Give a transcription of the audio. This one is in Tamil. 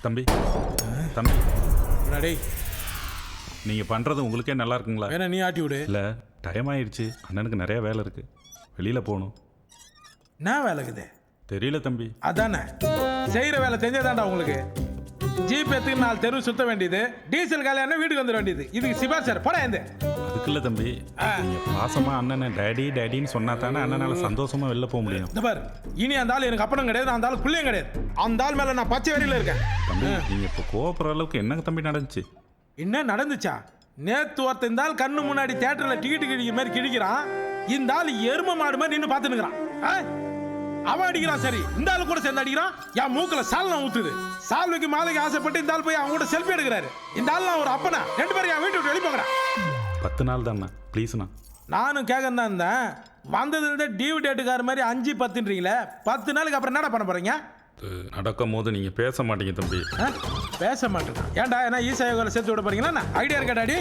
தம்பி தம்பி டேய் நீங்கள் பண்ணுறது உங்களுக்கே நல்லா இருக்குங்களா? வேணா நீ ஆட்டி விடு. இல்லை டைம் ஆயிடுச்சு, அண்ணனுக்கு நிறைய வேலை இருக்குது, வெளியில் போகணும். என்ன வேலைக்குது தெரியல தம்பி. அதானே செய்கிற வேலை தெரிஞ்சதாண்டா உங்களுக்கு. ஜீப் எடுத்துக்கு 4 தெரு சுத்த வேண்டியது, டீசல் காலையான வீட்டுக்கு வந்துட வேண்டியது. இதுக்கு சிபா சார் போட எந்த அதுக்கு இல்லை தம்பி, நீங்கள் பாசமாக அண்ணனை டேடி டேடின்னு சொன்னா தானே அண்ணனால் சந்தோஷமாக வெளில போக முடியும். இந்த பாரு, இனி அந்த ஆள் எனக்கு அப்பனும் கிடையாது, அந்த ஆள் பிள்ளையும் கிடையாது. அந்த ஆள் மேலே நான் பச்சை வரையில் இருக்கேன். தம்பி நீங்கள் இப்போ கோவப்படுற அளவுக்கு என்னங்க தம்பி நடந்துச்சு? என்ன நடந்துச்சா? நேத்து ஒருத்த இந்த ஆள் கண்ணு முன்னாடி தியேட்டர்ல டிக்கெட் கிழிக்கிற மாதிரி கிழிக்கிறான். இந்த ஆள் எரும மாடு மாதிரி நின்று பார்த்துனுக்குறான். அவன் அடிக்கிறான், சரி இந்த ஆள் கூட சேர்ந்து அடிக்கிறான். என் மூக்குல சால்னா ஊத்துது. சால்வைக்கு மாலைக்கு ஆசைப்பட்டு இந்த ஆள் போய் அவங்க கூட செல்ஃபி எடுக்கிறாரு. இந்த ஆள் நான் ஒரு அப்பனா, 2 பேரும் என் வீட்டு விட்டு வெளியே போகிறான். 10 நாள் தானே ப்ளீஸ்ண்ணா. நானும் கேட்க தான் இருந்தேன். வந்ததுலேருந்து டியூ டேட்டுக்கார மாதிரி 5 10ன்றீங்களே, 10 நாளுக்கு அப்புறம் என்னடா பண்ண போறீங்க? நடக்கும் போது நீங்கள் பேச மாட்டீங்க தம்பி. பேச மாட்டேன். ஏன்டா என்ன ஈசாயோவில் சேர்த்து விட போறீங்களா? ஐடியா இருக்கா டாடி?